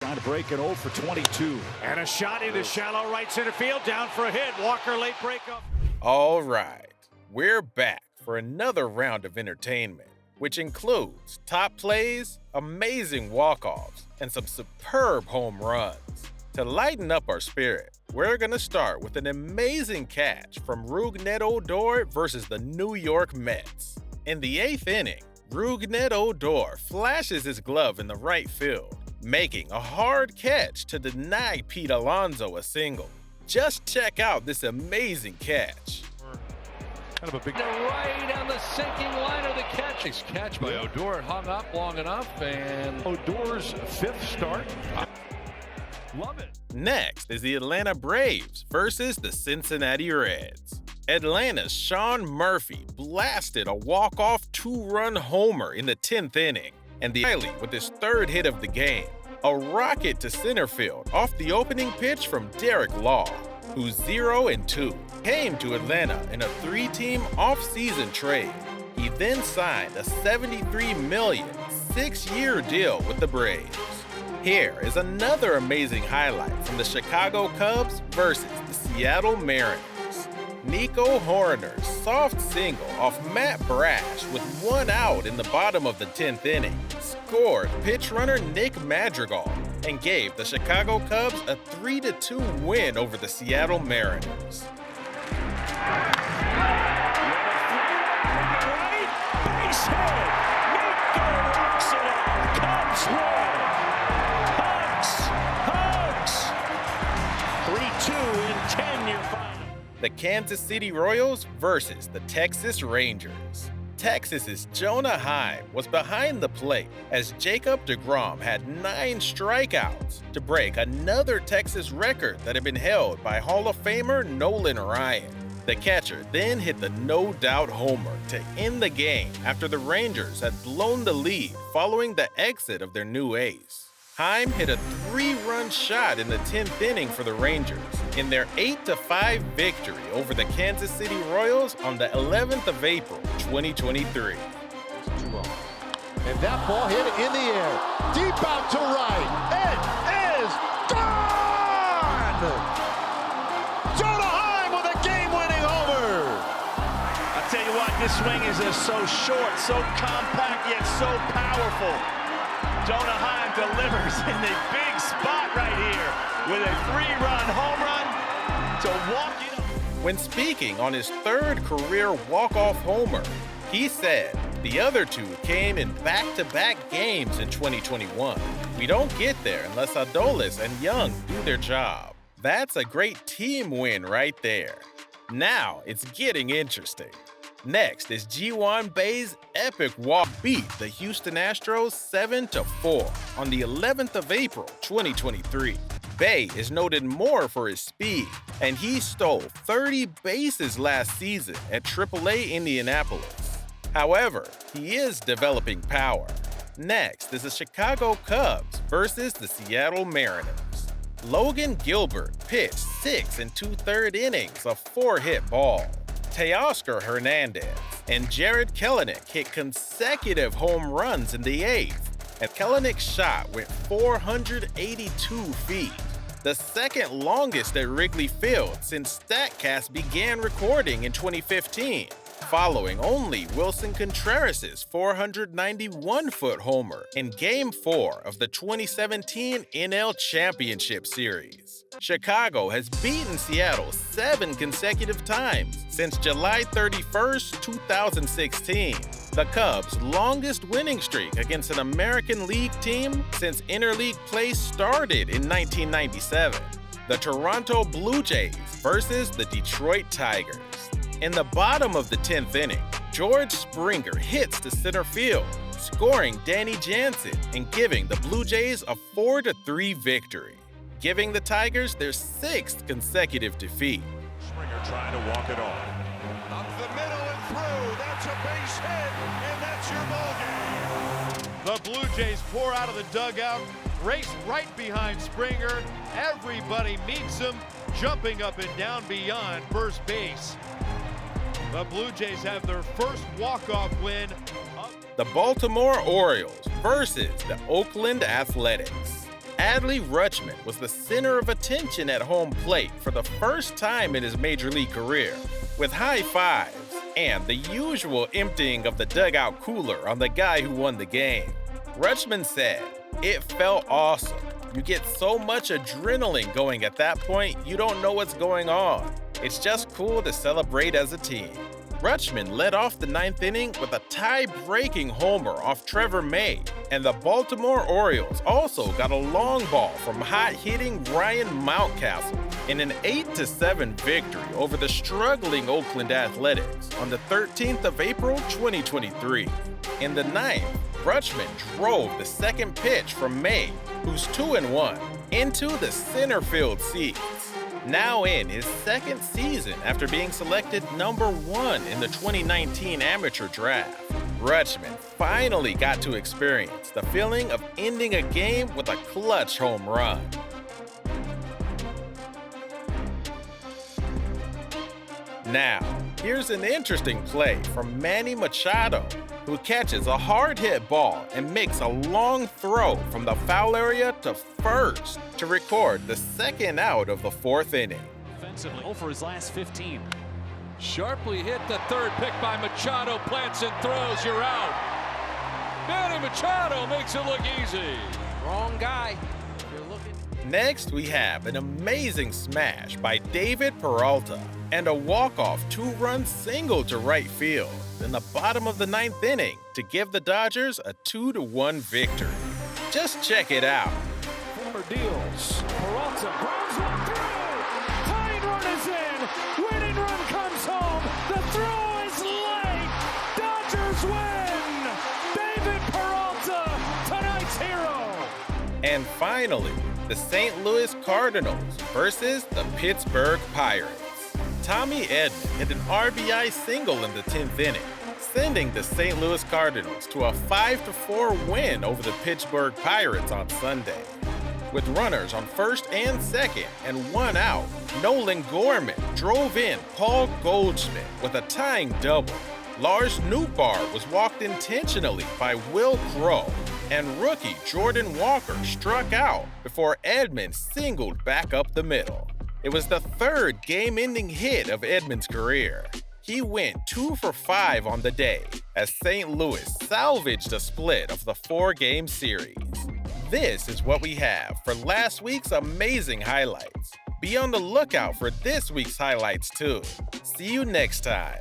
trying to break an 0 for 22. And a shot into shallow right center field, down for a hit. Walker late breakup. All right, we're back for another round of entertainment, which includes top plays, amazing walk-offs, and some superb home runs. To lighten up our spirit, we're going to start with an amazing catch from Rougned Odor versus the New York Mets. In the 8th inning, Rougned Odor flashes his glove in the right field, making a hard catch to deny Pete Alonso a single. Just check out this amazing catch. Kind of a big right on the sinking line of the catch. Nice catch by Odor. It hung up long enough, and Odor's 5th start. Love it. Next is the Atlanta Braves versus the Cincinnati Reds. Atlanta's Sean Murphy blasted a walk-off 2-run homer in the 10th inning, and the Riley with his 3rd hit of the game. A rocket to center field off the opening pitch from Derek Law, who's 0-2, came to Atlanta in a 3-team off-season trade. He then signed a $73 million 6-year deal with the Braves. Here is another amazing highlight from the Chicago Cubs versus the Seattle Mariners. Nico Hoerner's soft single off Matt Brash with 1 out in the bottom of the 10th inning scored pitch runner Nick Madrigal and gave the Chicago Cubs a 3-2 win over the Seattle Mariners. Right, base hit. Nico rocks it out. Cubs win. Hugs. 3-2 in 10, you're fine. The Kansas City Royals versus the Texas Rangers. Texas's Jonah Heim was behind the plate as Jacob deGrom had 9 strikeouts to break another Texas record that had been held by Hall of Famer Nolan Ryan. The catcher then hit the no-doubt homer to end the game after the Rangers had blown the lead following the exit of their new ace. Heim hit a 3-run shot in the 10th inning for the Rangers in their 8-5 victory over the Kansas City Royals on the 11th of April, 2023. And that ball hit in the air, deep out to right. It is gone! Jonah Heim with a game-winning homer! I'll tell you what, this swing is so short, so compact, yet so powerful. Jonah Heim delivers in the big spot right here with a 3-run home run to walk it up. When speaking on his 3rd career walk-off homer, he said the other 2 came in back-to-back games in 2021. We don't get there unless Adolis and Young do their job. That's a great team win right there. Now it's getting interesting. Next is Ji-Hwan Bae's epic walk beat the Houston Astros 7-4 on the 11th of April, 2023. Bae is noted more for his speed, and he stole 30 bases last season at AAA Indianapolis. However, he is developing power. Next is the Chicago Cubs versus the Seattle Mariners. Logan Gilbert pitched 6 2/3 innings of 4-hit ball. Teoscar Hernandez and Jared Kelenic hit consecutive home runs in the 8th, and Kelenic's shot went 482 feet, the 2nd longest at Wrigley Field since StatCast began recording in 2015, following only Wilson Contreras' 491-foot homer in Game 4 of the 2017 NL Championship Series. Chicago has beaten Seattle 7 consecutive times since July 31st, 2016, the Cubs' longest winning streak against an American League team since interleague play started in 1997. The Toronto Blue Jays versus the Detroit Tigers. In the bottom of the 10th inning, George Springer hits to center field, scoring Danny Jansen and giving the Blue Jays a 4-3 victory, giving the Tigers their 6th consecutive defeat. Springer trying to walk it off. Up the middle and through. That's a base hit, and that's your ball game. The Blue Jays pour out of the dugout, race right behind Springer. Everybody meets him, jumping up and down beyond first base. The Blue Jays have their first walk-off win. The Baltimore Orioles versus the Oakland Athletics. Adley Rutschman was the center of attention at home plate for the first time in his major league career, with high fives and the usual emptying of the dugout cooler on the guy who won the game. Rutschman said, "It felt awesome. You get so much adrenaline going at that point, you don't know what's going on. It's just cool to celebrate as a team." Rutschman led off the ninth inning with a tie-breaking homer off Trevor May, and the Baltimore Orioles also got a long ball from hot-hitting Ryan Mountcastle in an 8-7 victory over the struggling Oakland Athletics on the 13th of April 2023. In the ninth, Rutschman drove the second pitch from May, who's 2-1, into the center field seats. Now in his second season after being selected #1 in the 2019 amateur draft, Rutschman finally got to experience the feeling of ending a game with a clutch home run. Now, here's an interesting play from Manny Machado, who catches a hard-hit ball and makes a long throw from the foul area to first to record the second out of the fourth inning. Offensively, for his last 15. Sharply hit the third pick by Machado, plants and throws, you're out. Manny Machado makes it look easy. Wrong guy. You're looking. Next, we have an amazing smash by David Peralta and a walk-off two-run single to right field in the bottom of the ninth inning to give the Dodgers a 2-1 victory. Just check it out. Four deals. Peralta grounds one through. Tying run is in. Winning run comes home. The throw is late. Dodgers win. David Peralta, tonight's hero. And finally, the St. Louis Cardinals versus the Pittsburgh Pirates. Tommy Edman hit an RBI single in the 10th inning, sending the St. Louis Cardinals to a 5-4 win over the Pittsburgh Pirates on Sunday. With runners on first and second and one out, Nolan Gorman drove in Paul Goldschmidt with a tying double. Lars Nootbaar was walked intentionally by Will Crow, and rookie Jordan Walker struck out before Edman singled back up the middle. It was the third game-ending hit of Edman's career. He went 2 for 5 on the day as St. Louis salvaged a split of the 4-game series. This is what we have for last week's amazing highlights. Be on the lookout for this week's highlights too. See you next time.